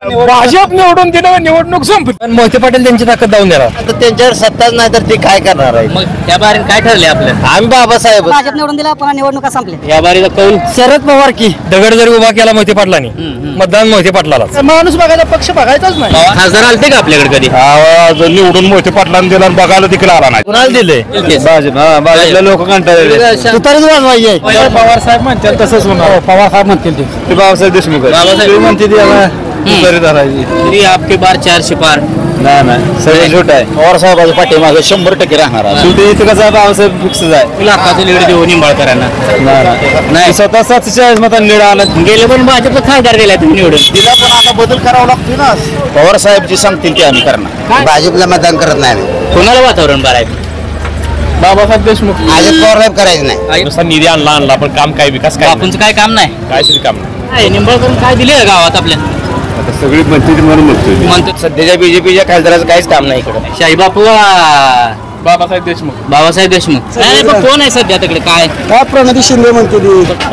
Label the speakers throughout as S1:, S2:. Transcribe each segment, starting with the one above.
S1: भाजप निवडून दिलं, निवडणूक संपली.
S2: पण मोहिते पाटील त्यांची ताकद दावून देणार.
S3: आता त्यांच्यावर सत्ताच नाही तर ते काय करणार आहे.
S2: मग त्या बारीत काय ठरले आपलं?
S3: आम्ही बाबासाहेब
S4: भाजप निवडून दिला, पुन्हा निवडणुका संपल्या.
S2: या बारीचा कौल
S4: शरद पवार की
S2: दगड जरी उभा केला मोहिते पाटलांनी, मतदान मोहिते पाटलाला.
S1: माणूस बघायचा, पक्ष बघायचाच नाही.
S2: खासदार आलते का आपल्याकडे कधी?
S5: निवडून मोहिते पाटलांनी दिला बघायला तिकडे आला नाही.
S3: कुणाला दिले?
S5: भाजपला लोक कंटाळले.
S4: तुतारीच वाजवायचे.
S1: पवार साहेब म्हणतील तसंच होणार.
S4: पवार साहेब म्हणतील
S5: ते बाबासाहेब देशमुख
S2: बाबासाहेब
S5: म्हणते ती
S2: तरी आपके बार 400 पार.
S5: नाही सगळे छोट आहे.
S3: पवार साहेबाच्या पाठीमागे 100% राहणार आहे.
S5: शेवटी इथं कसं बाबासाहेब फिक्स आहे.
S2: लाखाचं लीड देऊ निंबाळकरांना.
S5: नाही स्वतः 740 मतांनी निवडा आला.
S2: गेले पण भाजपचा खासदार दिला तुम्ही निवडून.
S3: तिला पण आता बदल करावा लागतो ना. पवार साहेब जे सांगतील ते आम्ही करणार. भाजपला मतदान करत नाही आम्ही.
S2: कोणाला वातावरण बरं आहे?
S1: बाबासाहेब देशमुख.
S3: अजित पवार साहेब करायचं नाही.
S5: नुसता निधी आणला पण काम काय विकास काय
S2: बापूंचं काय काम नाही.
S5: काय तरी काम नाही.
S2: काय निंबाळकरून काय दिले गावात आपल्या?
S5: आता सगळी म्हणते म्हणून म्हणतोय.
S2: म्हणतो
S3: सध्याच्या बीजेपीच्या खासदाराचं काहीच काम नाही इकडे.
S2: शाही बापू
S1: बाबासाहेब देशमुख.
S2: बाबासाहेब देशमुख. नाही पण कोण आहे सध्या तिकडे? काय
S4: प्रणिती शिंदे म्हणते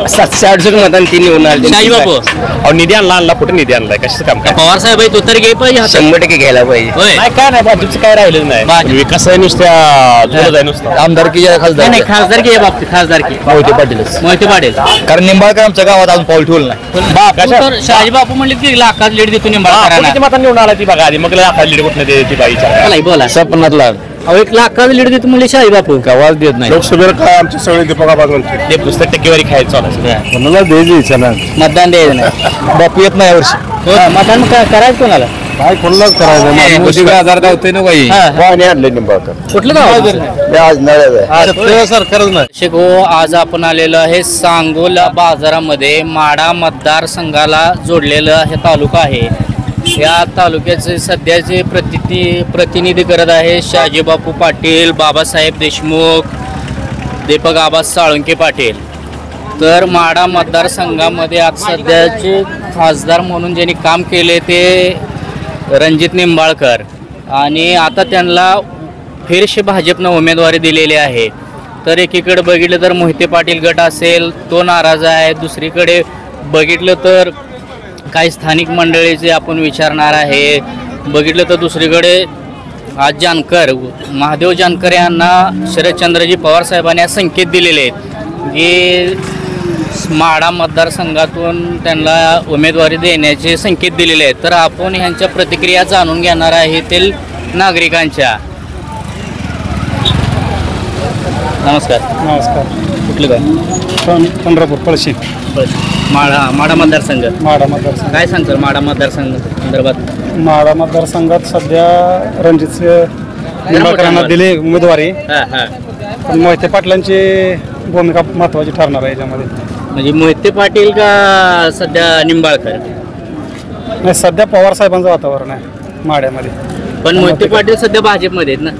S3: 768 मतांनी ती निवडून आली.
S2: शाही बापू
S5: अहो निधी आणला कुठे निधी आणलाय कशाचं काम काय?
S2: पवार साहेब आहे तो तर घे पाहिजे हातात.
S3: 100% घ्यायला पाहिजे.
S2: होय.
S5: नाही काय नाही भाजपचं काय राहिलं नाही.
S2: भाजप.
S5: विकास आहे नुसत्या जोरात आहे नुसता.
S3: आमदारकीच्या
S2: नाही नाही, खासदारकी आहे बाबतीत खासदारकी.
S3: मोहिते पाटीलच.
S2: मोहिते पाटील.
S3: कारण निंबाळकर आमच्या गावात अजून पाऊल ठेवलं नाही.
S2: बापू तर शहाजी बापू म्हणले की लाखात लीड देतो निंबाळकरांना.
S5: किती मतांनी निवडून आला ती बघा आधी मग लाखा लीड कुठलं ती बाई
S2: बोला बोला.
S3: सपनात लाग
S2: अहो 1 लाखात लीड देतो म्हणले शाही बापू.
S3: गावात देत नाही.
S5: लोकसभेला काय आमचे सगळे दीपकाबाद म्हणते ते पुस्तक टक्केवारी खायचं चालू
S3: कोणाला द्यायची इच्छा नाही.
S2: मतदान द्यायचं नाही.
S3: बापू येत नाही यावर्षी.
S2: मतदान करायचं कोणाला?
S3: काय कोणालाच करायचं. मोदी आजार दावतोय ना बाई. पाणी आणले निंबाळकर.
S2: कुठलं गाव?
S3: आज नळ
S2: सरकारच नाही. आज आपण आलेलो आहे सांगोला बाजारामध्ये. माढा मतदारसंघाला जोडलेलं हे तालुका आहे. या तालुक्याचे सध्याचे प्रतिनिधी करत आहे शहाजीबापू पाटील, बाबासाहेब देशमुख, दीपक आबा साळुंके पाटील. तर माढा मतदारसंघामध्ये आज सध्याचे खासदार म्हणून ज्यांनी काम केले ते रणजित निंबाळकर. आणि आता त्यांना फिरशे भाजपनं उमेदवारी दिलेली आहे. तर एकीकडे बघितलं तर मोहिते पाटील गट असेल तो नाराज आहे. दुसरीकडे बघितलं तर काही स्थानिक मंडळीचे आपण विचारणार आहे. बघितलं तर दुसरीकडे आज जानकर, महादेव जानकर यांना शरदचंद्रजी पवार साहेबांनी आज संकेत दिलेले आहेत की माढा मतदारसंघातून त्यांना उमेदवारी देण्याचे संकेत दिलेले आहेत. तर आपण ह्यांच्या प्रतिक्रिया जाणून घेणार आहे येथील नागरिकांच्या. नमस्कार.
S1: नमस्कार.
S2: कुठलं काय?
S1: पंढरपूर पळशी.
S2: माढा मतदारसंघ.
S1: माढा मतदारसंघ.
S2: काय सांगतात माढा मतदारसंघ संदर्भात?
S1: माढा मतदारसंघात सध्या रणजित निंबाळकरांना दिली उमेदवारी. पण मोहिते पाटलांची भूमिका महत्वाची ठरणार आहे याच्यामध्ये.
S2: म्हणजे मोहिते पाटील का सध्या निंबाळकर?
S1: नाही, सध्या पवार साहेबांचं वातावरण आहे माढ्यामध्ये.
S2: पण मोहिते पाटील सध्या भाजपमध्ये आहेत ना.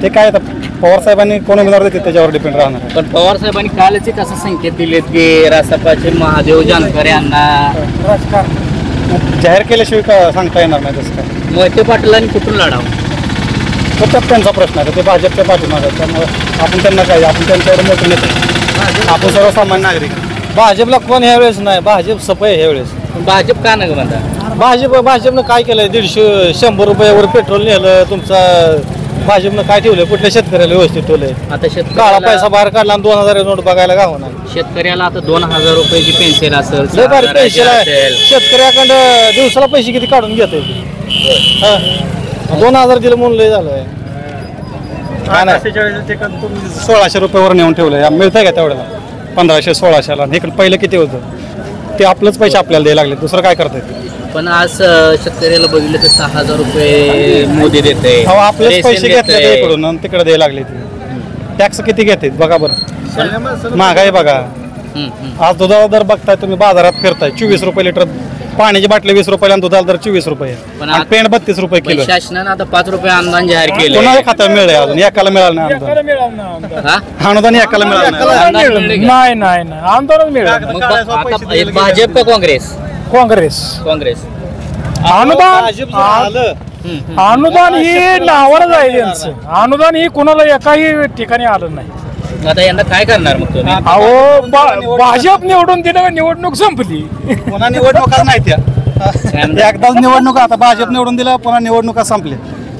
S1: ते काय आता पवार साहेबांनी कोण उमेदवार देते त्याच्यावर डिपेंड राहणार आहे.
S2: पण पवार साहेबांनी कालच एक असं संकेत दिलेत की रासपाचे महादेव जानकर यांना
S1: जाहीर केल्याशिवाय का सांगता येणार नाही तसं काय.
S2: मोहिते पाटलांनी कुठून लढावं
S1: तो त्यांचा प्रश्न आहे. ते भाजपच्या पाठीमागे आहे. त्यामुळे आपण त्यांना काय, आपण त्यांच्यावर मोठे नेते, आपण सर्वसामान्य नागरिक.
S3: भाजपला कोण ह्यावेळेस नाही. भाजप सपय ह्यावेळेस.
S2: भाजप का नका म्हणता?
S3: भाजपनं काय केलंय? 150 रुपयावर पेट्रोल नेलं तुमचा. भाजपनं काय ठेवलंय? कुठल्या शेतकऱ्याला व्यवस्थित ठेवलंय?
S2: आता
S3: काळा पैसा बाहेर काढला आणि 2000 नोट बघायला गाव नाही.
S2: शेतकऱ्याला आता 2000 रुपयाची पेन्शन असेल,
S3: लय भारी
S2: 6000
S3: पेन्शन आहे.
S2: असेल.
S3: शेतकऱ्याकडं दिवसाला पैसे किती काढून घेतोय? 2000 दिलं म्हणून लय झालंय.
S1: काय नाही, 1600 रुपयावर नेऊन ठेवलंय. मिळतंय का तेवढ्याला? 1500 1600ला. इकडे पहिलं किती होतं? ते आपलंच पैसे आपल्याला द्यायला लागले. दुसरं काय करताय?
S2: पण आज शेतकऱ्याला बघितलं तर 6000 रुपये मोदी देते.
S1: आपलेच पैसे घेतले इकडून आणि तिकडे द्यायला लागले. टॅक्स किती घेते बघा बरं. महागाई बघा. आज दुधाचा दर बघताय तुम्ही, बाजारात फिरताय 24 रुपये लिटर. पाण्याची बाटली 20 रुपये आणि दुधाचा दर 24 रुपये.
S2: पण
S1: पेंट 32 रुपये किलो.
S2: शासनानं आता 5 रुपये अनुदान जाहीर केले.
S1: कोणाला खात्यावर मिळेल? अजून एकाला मिळालं नाही अनुदान. अनुदान एकाला मिळालं नाही.
S2: नाही
S1: नाही आंदोलन मिळालं.
S2: भाजप का काँग्रेस?
S1: काँग्रेस. अनुदान ही नावावरच आहे त्यांचं. अनुदान ही कोणाला एकाही ठिकाणी आलं नाही.
S2: आता यांना काय करणार मग तुम्ही?
S1: अहो भाजप निवडून दिलं, निवडणूक संपली.
S3: कोणा निवडणुका नाही त्या.
S2: काय म्हणता?
S1: एकदाच निवडणुका आता भाजप निवडून दिला पुन्हा निवडणुका संपल्या.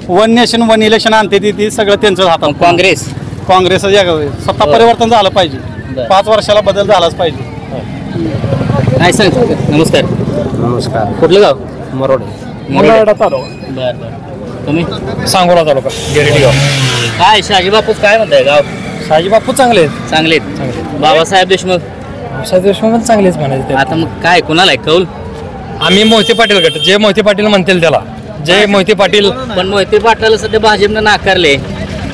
S1: वन नेशन वन इलेक्शन आणते ती सगळं त्यांचं हातात.
S2: काँग्रेस
S1: काँग्रेस सत्ता परिवर्तन झालं पाहिजे.
S2: बरं.
S1: 5 वर्षाला बदल झालाच पाहिजे.
S2: काय सांग नमस्कार.
S3: नमस्कार.
S2: कुठलं गाव?
S3: मुलाडा तालुका.
S2: बर बर. तुम्ही
S3: सांगोला तालुका. गिरडी गाव.
S2: काय शहाजी बापूस काय म्हणताय गाव?
S3: साजी बापू चांगले आहेत.
S2: चांगलेत. बाबासाहेब देशमुख
S3: देशमुख पण चांगलेच म्हणायचे.
S2: आता मग काय कोणाला आहे कौल?
S3: आम्ही मोहिते पाटील गट जे मोहिते पाटील म्हणतील त्याला जे मोहिते पाटील.
S2: पण मोहिते पाटलाला सध्या भाजपनं नाकारले.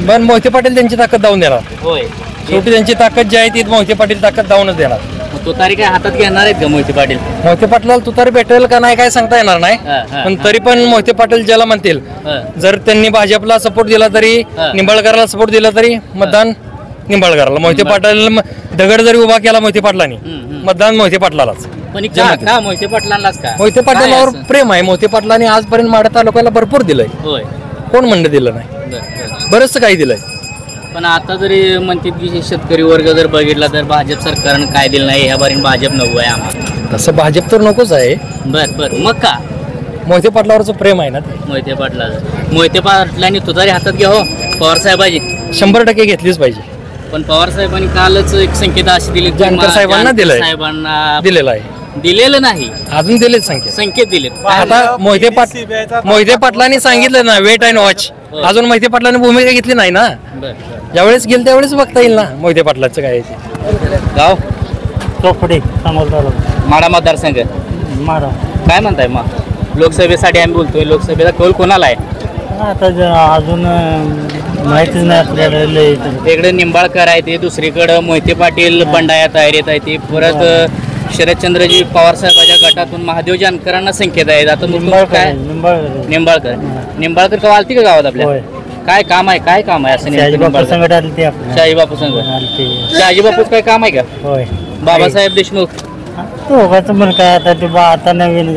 S3: पण मोहिते पाटील त्यांची ताकद दावून देणार.
S2: होय.
S3: शेवटी त्यांची ताकद जी आहे ती मोहिते पाटील ताकद दावूनच देणार.
S2: मग तो तारीख काय हातात घेणार आहेत का मोहिते पाटील?
S3: मोहिते पाटलाला तुतारी भेटेल का नाही काय सांगता येणार नाही. पण तरी पण मोहिते पाटील ज्याला म्हणतील जर त्यांनी भाजपला सपोर्ट दिला तरी निंबाळकरला सपोर्ट दिला तरी मतदान निंबाळकरला. मोहिते पाटील दगड जरी उभा केला मोहिते पाटलांनी मतदान मोहिते पाटलालाच.
S2: पण का मोहिते पाटलांनाच का?
S3: मोहिते पाटलावर
S2: काय असं?
S3: प्रेम आहे. मोहिते पाटलांनी आजपर्यंत माढा तालुक्याला भरपूर दिलंय.
S2: होय.
S3: कोण म्हणणं दिलं नाही.
S2: बर, बर.
S3: बरंचसं काही दिलंय.
S2: पण आता जरी म्हणतात की शेतकरी वर्ग जर बघितला तर भाजप सरकारनं काय दिलं नाही ह्या बारीन भाजप नको आहे आम्हाला.
S3: तसं भाजप तर नकोच आहे.
S2: बर बर. मग का
S3: मोहिते पाटलावरचं प्रेम आहे ना ते.
S2: मोहिते पाटलांनी तुतारी हातात घ्या हो पवार साहेबाजी.
S3: 100% घेतलीच पाहिजे.
S2: पण पवार साहेबांनी कालच एक संकेत अशी दिली की
S3: जानकर साहेबांना
S2: जानकर
S3: दिलंय.
S2: साहेबांना
S3: दिलेलं आहे.
S2: दिलेलं नाही,
S3: अजून दिलेच संख्या.
S2: संकेत दिलेत.
S3: आता मोहिते पाटलांनी सांगितलं ना वेट अँड वॉच. अजून मोहिते पाटलांनी भूमिका घेतली नाही ना.
S2: बर.
S3: ज्यावेळेस गेल त्यावेळेस बघता येईल ना मोहिते पाटलाचं काय आहे ते.
S2: गाव
S1: चौपडे
S2: माडा मतदारसंघ
S1: मारा
S2: काय म्हणताय मग? लोकसभेसाठी आम्ही बोलतोय. लोकसभेचा कौल कोणाला आहे?
S1: आता अजून माहितीच नाही आपल्याला.
S2: इकडे निंबाळकर आहे ते, दुसरीकडे मोहिते पाटील बंडाया तयारीत आहे ते, परत शरदचंद्रजी पवार साहेबांच्या गटातून महादेव जानकरांना संकेत आहेत. आता मग काय निंबाळकर का आलती का गावात आपल्या? काय काम आहे? काय काम आहे असं? शहाजी बापू संघ. शहाजी बापूच काय काम आहे का? बाबासाहेब देशमुख.
S1: काय आता ते आता नवीन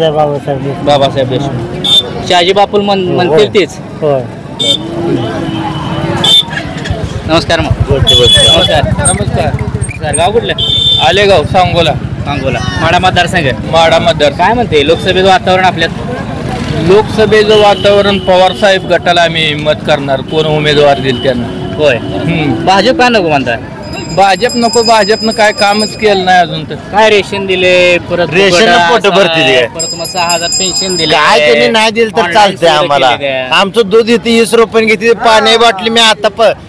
S2: बाबासाहेब देशमुख शहाजी बापू म्हणतील तेच. नमस्कार. मग नमस्कार. गाव कुठलं?
S3: आलेगाव सांगोला.
S2: माडा मतदारसंघ.
S3: माडा मतदार.
S2: काय म्हणते लोकसभेचं वातावरण आपल्यात?
S3: लोकसभेचं वातावरण पवार साहेब गटाला आम्ही मत करणार. कोण उमेदवार देईल त्यांना.
S2: होय. भाजप का नको म्हणताय?
S3: भाजप नको. भाजपनं काय कामच केलं नाही अजून तर.
S2: काय रेशन दिले, परत
S5: रेशन पोट भरती दिले.
S2: परत मग 6,000 पेन्शन दिले.
S5: काय त्यांनी नाही दिलं तर
S2: Online
S5: चालतंय
S2: सुविधा
S5: आम्हाला.
S2: केलेल्या.
S5: आमचं दूध इथे 20 रुपयाने घेतली. पाणी बाटली मी आता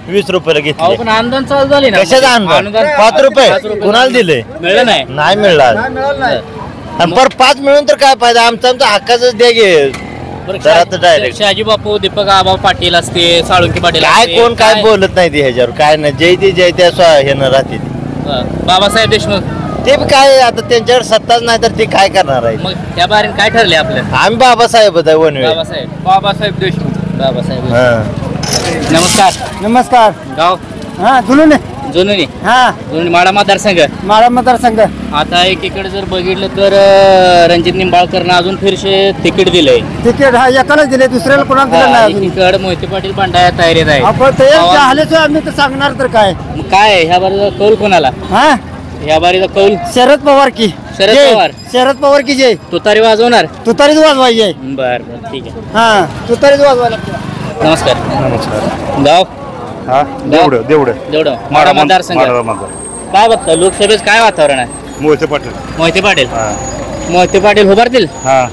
S5: 20 रुपयाला
S2: अहो,
S5: घेतली.
S2: पण अनुदान चालू झाले ना.
S5: कशाचं अनुदान? 5 रुपये कुणाला दिले?
S2: मिळलं नाही.
S5: नाही मिळाला. आणि पर 5 मिळून तर काय फायदा? आमचा हक्काच द्या गे.
S2: बरं,
S5: जरा तर direct.
S2: शहाजी बापू, दीपक आबा पाटील असते, साळुंके पाटील
S5: काय
S2: असते,
S5: कोण काय बोलत नाही ते ह्याच्यावर. काय नाही जय त्या ह्यानं राहते ती.
S2: बाबासाहेब देशमुख.
S5: ते बी काय आता त्यांच्यावर सत्ताच नाही तर ते काय करणार आहे.
S2: मग त्या बारीन काय ठरले आपलं?
S5: आम्ही बाबासाहेबच आहे वनवे.
S2: बाबासाहेब देशमुख. बाबासाहेब.
S5: हा.
S1: नमस्कार.
S2: गाव
S1: हा जुलून
S2: जुनूनी.
S1: हा
S2: जुनूनी माडा मतदारसंघ.
S1: माळा मतदारसंघ.
S2: आता एकीकडे जर बघितलं तर रणजित निंबाळकरनं अजून फिरशे तिकीट दिलंय.
S1: तिकीट हा एकालाच दिले, दुसऱ्याला कोणाला दिलं नाही अजून.
S2: एकीकडे मोहिते पाटील बंडाया तयारीत आहे.
S1: आपण ते आलेच आम्ही तर सांगणार तर काय.
S2: मग काय आहे? ह्या बारीचा कौल कोणाला?
S1: हा
S2: ह्या बारीचा कौल
S1: शरद पवार की
S2: शरद
S1: जय.
S2: पवार.
S1: शरद पवार की जय.
S2: तुतारी वाजवणार?
S1: तुतारीच वाजवायची आहे.
S2: बर बर ठीक आहे.
S1: हा तुतारीच वाजवायला.
S2: नमस्कार.
S5: नमस्कार.
S2: गाव
S5: हा
S2: देवडं माडा मतदारसंघ. काय बघता लोकसभेत काय वातावरण आहे?
S5: मोहिते पाटील.
S2: मोहिते पाटील उभारतील.
S5: हा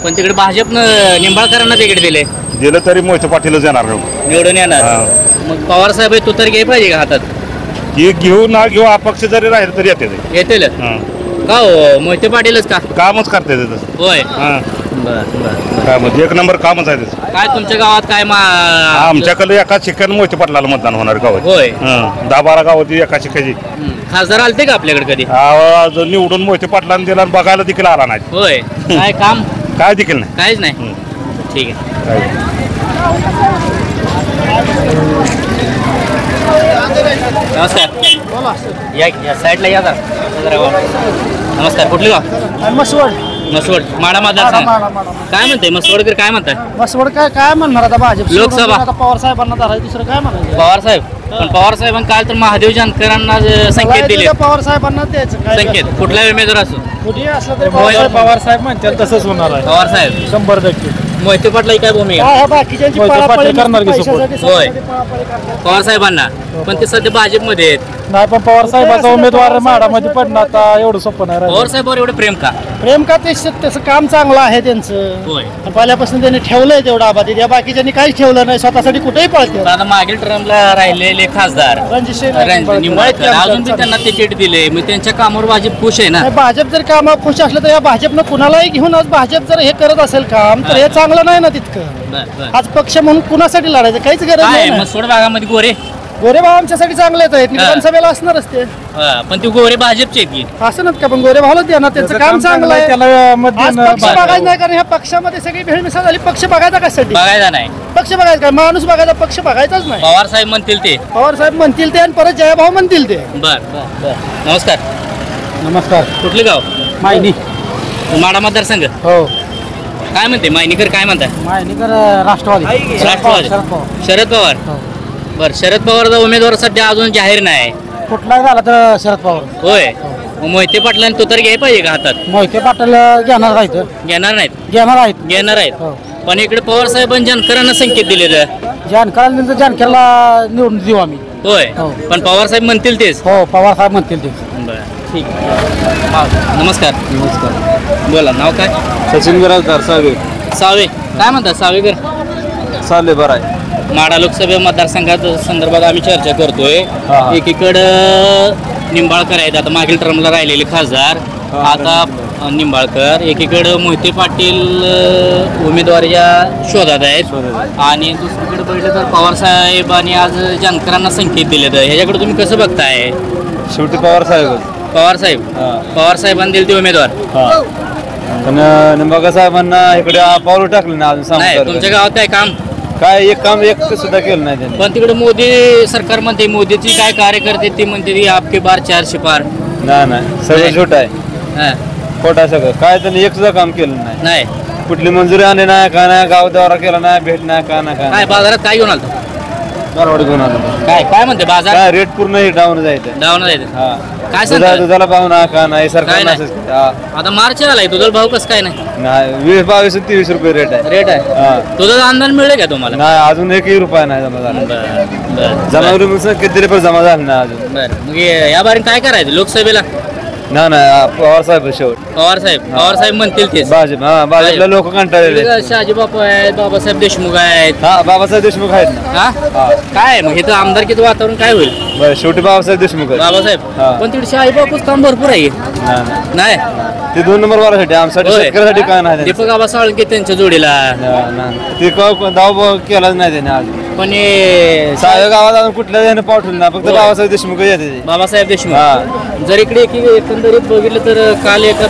S2: पण तिकडे भाजपनं निंबाळकरांना तिकीट दिले.
S5: दिलं तरी मोहिते पाटीलच येणार.
S2: निवडून येणार. मग पवार साहेब तुतारी घ्याय पाहिजे का हातात?
S5: घेऊ ना घेऊ अपक्ष जरी राहिले तरी येते ते.
S2: येतील का हो? मोहिते पाटीलच का?
S5: कामच करते ते तसं.
S2: होय.
S5: हा
S2: बर.
S5: काय म्हणजे 1 नंबर कामच आहे त्याचं.
S2: काय तुमच्या गावात काय
S5: आमच्याकडे एका शिक्क्यानं मोहिते पाटलाला मतदान होणार गावात.
S2: होय.
S5: 10-12 गाव होती एका शिक्क्याची.
S2: खासदार आलते का आपल्याकडे कधी?
S5: आवाज निवडून मोहिते पाटलांनी दिला आणि बघायला देखील आला नाही.
S2: होय. काय काम?
S5: काय देखील नाही.
S2: काहीच नाही. ठीक आहे. नमस्कार. या साईडला या जरा. नमस्कार. कुठलं गाव? मसवड माडा मतदारसंघ काय म्हणते मसवडकर काय म्हणताय
S4: मसवड काय म्हणणार आता भाजप
S2: लोकसभा.
S4: आता पवार साहेबांना धरायचं दुसरं काय म्हणायचं
S2: पवार साहेब पण पवार साहेबांनी काल तर महादेव जानकरांना संकेत दिले
S4: पवार साहेबांना द्यायचं काय
S2: संकेत कुठला उमेदवार असो
S4: कुठेही असलं तरी
S1: पवार साहेब म्हणतात तसंच होणार आहे
S2: पवार साहेब
S1: 100%.
S2: मोहिते पाटला काय भूमिका
S4: ह्या बाकीच्यांची
S1: मोहिते
S4: पळापळी
S1: पाटील करणार की
S4: नुसती
S1: support?
S4: पैशासाठी
S2: होय.
S4: स्वतःसाठी पळापळी करतात.
S2: पवार साहेबांना पण ते सध्या भाजपमध्ये आहेत
S1: नाही पण पवार साहेबाचा उमेदवार माडामध्ये पडणं आता एवढं सोपं नाही राहिलं.
S2: पवार साहेबांवर एवढं प्रेम का
S4: प्रेम का ते त्याचं काम चांगलं आहे त्यांचं
S2: होय
S4: आणि पहिल्यापासून त्यांनी ठेवलंय तेवढं आबादी त्या बाकीच्यांनी काहीच ठेवलं नाही स्वतःसाठी कुठेही पळते
S2: पण आता मागील टर्मला राहिलेले खासदार निंबाळकर अजून बी त्यांना तिकीट दिले मग त्यांच्या कामावर भाजप खुश आहे ना
S4: भाजप जर कामा खुश असलं तर या भाजपनं कुणालाही घेऊन आज भाजप जर हे करत असेल काम तर हे चांगलं नाही ना तितकं
S2: बर बर
S4: आज पक्ष म्हणून कुणासाठी लढायचं काहीच गरज
S2: काय
S4: नाही ना.
S2: मसवड भागामध्ये गोरे
S4: गोरेभाव आमच्यासाठी चांगलेच आहेत विधानसभेला असणारच ते
S2: पण ते गोरे भाजपचे आहेत की
S4: असं नाही का पण गोरेभावच द्या ना त्यांचं काम चांगलं आहे
S1: त्याला मत
S4: आज
S1: देणं
S4: पक्ष
S1: भाजप.
S4: बघायचं नाही कारण ह्या पक्षामध्ये सगळी भेळमिसळ झाली पक्ष बघायचा कशासाठी
S2: बघायचा नाही
S4: पक्ष बघायचा काय माणूस बघायचा पक्ष बघायचाच नाही
S2: पवार साहेब म्हणतील ते
S4: पवार साहेब म्हणतील ते आणि परत जयभाव म्हणतील ते
S2: बर बर बर नमस्कार
S1: नमस्कार
S2: कुठले गाव
S1: मायनी
S2: माडा मतदारसंघ
S1: हो
S2: काय म्हणते मायनीकर काय म्हणताय
S1: मायनीकर राष्ट्रवादी
S2: राष्ट्रवादी शरद पवार बर शरद पवारचा उमेदवार सध्या अजून जाहीर नाही
S1: कुठलाही झाला तर शरद पवार
S2: होय मग मोहिते पाटलांनी तो तर घ्याय पाहिजे का हातात
S1: मोहिते पाटील घेणार आहेत
S2: घेणार नाहीत
S1: घेणार आहेत
S2: आहेत पण इकडे पवार साहेबांनी जानकरांना संकेत दिले
S1: जानकरला निवडून देऊ आम्ही
S2: होय
S1: हो.
S2: पण पवार साहेब म्हणतील तेच
S1: हो पवार साहेब म्हणतील ते
S2: बर ठीक नमस्कार बोला नाव काय
S5: सचिन बिराजदार
S2: सावे काय म्हणतात सावेकर
S5: चालले बरं आहे
S2: माडा लोकसभा मतदारसंघात संदर्भात आम्ही चर्चा करतोय एकीकडं निंबाळकर आहेत आता मागील टर्मला राहिलेले खासदार आता निंबाळकर एकीकडं मोहिते पाटील उमेदवारीच्या शोधात आहेत आणि दुसरीकडे बघितलं तर पवार साहेबांनी आज जानकरांना संकेत दिले तर ह्याच्याकडे तुम्ही कसं बघताय
S5: शेवटी पवार साहेब
S2: पवार साहेबांनी दिले ते उमेदवार
S5: पण निंबाळकर साहेबांना इकडे पाऊल टाकलं ना अजून
S2: नाही
S5: सांगतो
S2: तुमच्या गावात काय काम
S5: काय एक काम एक सुद्धा केलं नाही त्यांनी
S2: पण तिकडे मोदी सरकार म्हणते मोदीची काय कार्यकर्ते ती म्हणते ती आपके बार 400 पार
S5: नाही सगळं छोट आहे
S2: हा,
S5: खोटा सगळं काय त्यांनी एक सुद्धा काम केलं नाही
S2: नाही
S5: कुठली मंजुरी आली नाही काय नाही गाव दौरा केला नाही भेट नाही काय नाही
S2: काय
S5: काय
S2: बाजारात काय घेऊन आलतो
S5: दरवाडी घेऊन आलो
S2: काय म्हणते बाजार
S5: काय रेट पूर्ण हे डाऊन जायचं
S2: डाऊन जायचं
S5: हा
S2: काय सांगता?
S5: दुधाला भाव ना का नाही
S2: काय
S5: सरकार
S2: नाही. आता मार्च आलाय तुझा भाव कसं काय नाही
S5: नाही 20 22 23 रुपये रेट आहे
S2: रेट आहे
S5: हा
S2: तुझं अंदाज मिळेल का तुम्हाला
S5: नाही अजून एकही रुपया नाही जमा झाला
S2: बर
S5: जमा किती रुपये जमा झाले ना अजून
S2: बर मग या बारीन काय करायचं लोकसभेला
S5: नाही पवार साहेब शेवट
S2: पवार साहेब म्हणतील तेच
S5: भाजप हा भाजपला लोक कंटाळलेले आहेत.
S2: शहाजी बापू आहेत बाबासाहेब देशमुख आहेत
S5: हा बाबासाहेब देशमुख आहेत ना
S2: हा काय मग हे तर आमदारकीचं वातावरण काय होईल
S5: बरं शेवटी बाबासाहेब देशमुख आहेत
S2: बाबासाहेब
S5: हा.
S2: पण तिकडे शहाजी बापूच काम भरपूर आहे
S5: नाही,
S2: नाही
S5: ते 2 नंबर वाल्यासाठी आमसाठी
S2: होय.
S5: शेतकऱ्यासाठी काय नाही त्यांचं.
S2: दीपक आबा साळुंके त्यांच्या जोडीला
S5: नाही. ते दाव केलाच नाही त्याने आज
S2: पण हे
S5: सहाव्या गावात अजून कुठल्या त्याने पाठवलं ना फक्त
S2: होय.
S5: बाबासाहेब देशमुख येते
S2: बाबासाहेब देशमुख
S5: हा.
S2: जर इकडे एकंदरीत बघितलं तर काल एका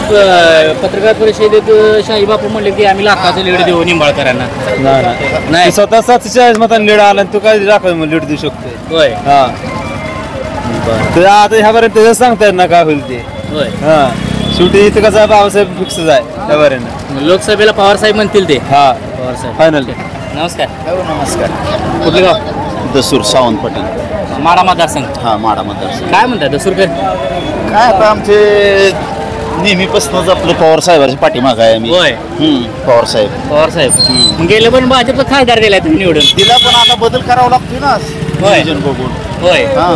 S2: पत्रकार परिषदेत शाही बापू म्हणले की आम्ही लाखाचं लीड देऊ निंबाळकरांना
S5: नाही
S2: नाही.
S5: ते स्वतः 740 मतांनी लीड आला आणि तू काय दाखव लीड देऊ शकतो
S2: होय
S5: हा तर आता ह्यापर्यंत त्याचं सांगता येत ना काय होईल ते
S2: होय
S5: हा शेवटी इथं कसं बाबासाहेब फिक्स आहे ह्यापर्यंत
S2: लोकसभेला पवार साहेब म्हणतील ते
S5: हा
S2: पवार साहेब
S5: फायनल
S2: नमस्कार
S6: नमस्कार
S2: कुठले गाव
S6: दसूर सावंत पटेल
S2: माडा मतदारसंघ
S6: हा माडा मतदारसंघ
S2: काय म्हणतात दसूरकर
S6: काय आता आमचे नेहमीपासूनच आपलं पवार साहेबांच्या पाठीमाग आहे आम्ही
S2: होय
S6: पवार साहेब
S2: पवार साहेब मग गेले पण भाजपचा खासदार दिलाय तुम्ही निवडून
S6: तिला पण आता बदल करावा लागतोय ना
S2: होय.
S6: नियोजन बघून
S2: होय
S6: हा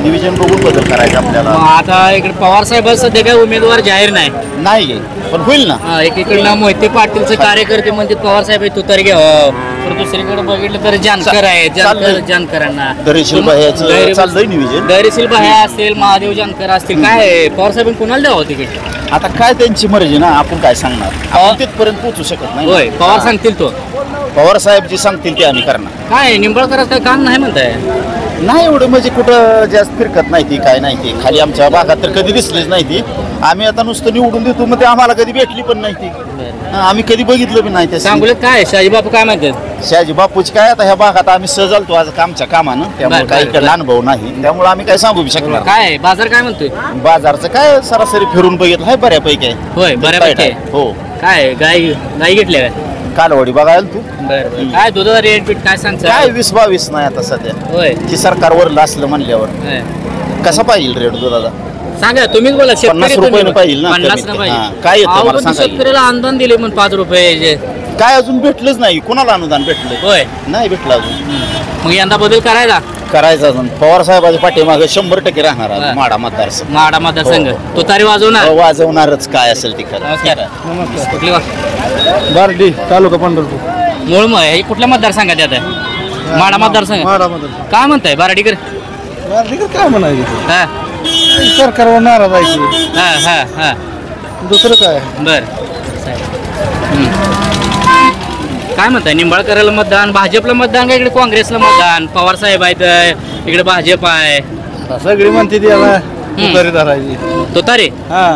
S6: नियोजन बघून बदल करायचा आपल्याला
S2: मग आता इकडे पवार साहेब सध्या काय उमेदवार जाहीर नाही
S6: नाही पण होईल ना
S2: हा, एकीकडनं मोहिते पाटीलचे कार्यकर्ते म्हणतात पवार साहेब तू तर घ्यावं तर दुसरीकडे बघितलं तर जानकर आहे
S6: चाललंय.
S2: जानकरांना
S6: दरेशील बाह्याचं चाललंय नियोजन
S2: दरेशील भाया असतील महादेव जानकर असतील काय आहे? पवार साहेब कुणाला द्यावं तिकीट
S6: आता काय त्यांची मर्जी ना आपण काय सांगणार आपण तिथपर्यंत पोहोचू शकत नाही
S2: होय पवार सांगतील तो
S6: पवार साहेब जे सांगतील ते आम्ही करणार
S2: काय निंबाळकरात काय काम नाही म्हणताय
S6: नाही एवढं म्हणजे कुठं जास्त फिरकत नाही ती काय नाही ती खाली आमच्या भागात तर कधी दिसलीच नाही ती आम्ही आता नुसतं निवडून देतो मग ते आम्हाला कधी भेटली पण नाही ती आम्ही कधी बघितलं पण नाही ते
S2: सांगोल्यात काय शहाजी बापू काय म्हणतात
S6: शहाजी बापूच काय आता ह्या भागात आम्ही सहज आलतो आज आमच्या कामानं त्यामुळे
S2: बरं,
S6: काही
S2: बरं,
S6: इकडला अनुभव नाही त्यामुळे आम्ही काय सांगू शकणार
S2: काय बाजार काय म्हणतोय
S6: बाजारचं काय सरासरी फिरून बघितलं आहे बऱ्यापैकी आहे.
S2: होय बऱ्यापैकी आहे.
S6: हो
S2: काय गाई घेतल्या काय
S6: कालवडी बघायला तू
S2: बरं काय दुधाचा रेट बीट काय सांगता
S6: काय 20-22 नाही आता सध्या
S2: होय
S6: की सरकारवर असलं म्हणल्यावर
S2: होय.
S6: कसा पाहिजे रेट दुधाचा
S2: सांगा तुम्हीच बोला
S6: 50 रुपयानं पाहिजे ना
S2: 50
S6: कमीत कमी.
S2: पाहिजे
S6: हा, काय येतं
S2: अहो,
S6: मला
S2: पण
S6: सांगा की.
S2: शेतकऱ्याला अनुदान दिले म्हणून 5 रुपये
S6: काय अजून भेटलंच नाही कोणाला अनुदान भेटलं
S2: होय
S6: नाही भेटलं अजून
S2: मग यंदा बदल करायला
S6: करायचं अजून पवार साहेबाच्या पाठीमागे 100% राहणार
S2: हा.
S6: अजून माडा मतदारसंघ
S2: माडा मतदारसंघ
S6: हो.
S2: तो तारी वाजवणार
S6: वाजवणारच काय असेल ती खरं
S2: नमस्कार कुठली
S1: बारडी तालुका पंढरपूर
S2: मूळ मग हे कुठल्या मतदारसंघात येत आहे माडा मतदारसंघ काय म्हणताय बाराडीकर
S1: काय म्हणायचं
S2: हा
S1: सरकारवर नाराज आहे की.
S2: हा हा हा
S1: दुसरं काय
S2: बर काय म्हणताय निंबाळकरला मतदान भाजपला मतदान का इकडे काँग्रेसला मतदान पवार साहेब आहेत इकडे भाजप आहे
S1: सगळी म्हणते ती याला तुतारी धरायची
S2: तो तारे
S1: हा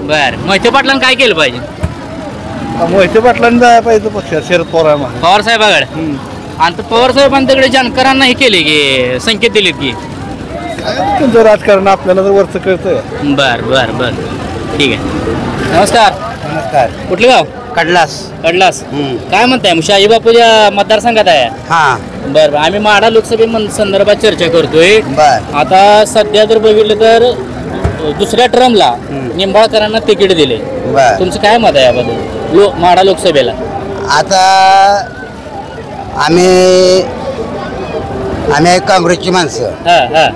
S2: बर मोहिते पाटलांना काय केलं पाहिजे
S1: मोहिते पाटलांनी जायला पाहिजे पक्षात शरद पवार मागे.
S2: पवार साहेबाकडे आणि पवार साहेबांनी तिकडे जानकरांना हे केले की संकेत दिलेत की
S1: काय तुमचं राजकारण आपल्याला तर वरचं कळतंय
S2: बर बर बर ठीक आहे नमस्कार
S5: नमस्कार
S2: कुठलं गाव
S5: कडलास
S2: कडलास काय म्हणताय मग शहाजी बापूच्या मतदारसंघात आहे
S5: हा
S2: बर बर. आम्ही माडा लोकसभे संदर्भात चर्चा करतोय
S5: बर
S2: आता सध्या जर बघितलं तर दुसऱ्या टर्मला निंबाळकरांना तिकीट दिले
S5: बर
S2: तुमचं काय मत आहे याबद्दल माडा लोकसभेला
S5: आता आम्ही काँग्रेसची माणसं
S2: हा हा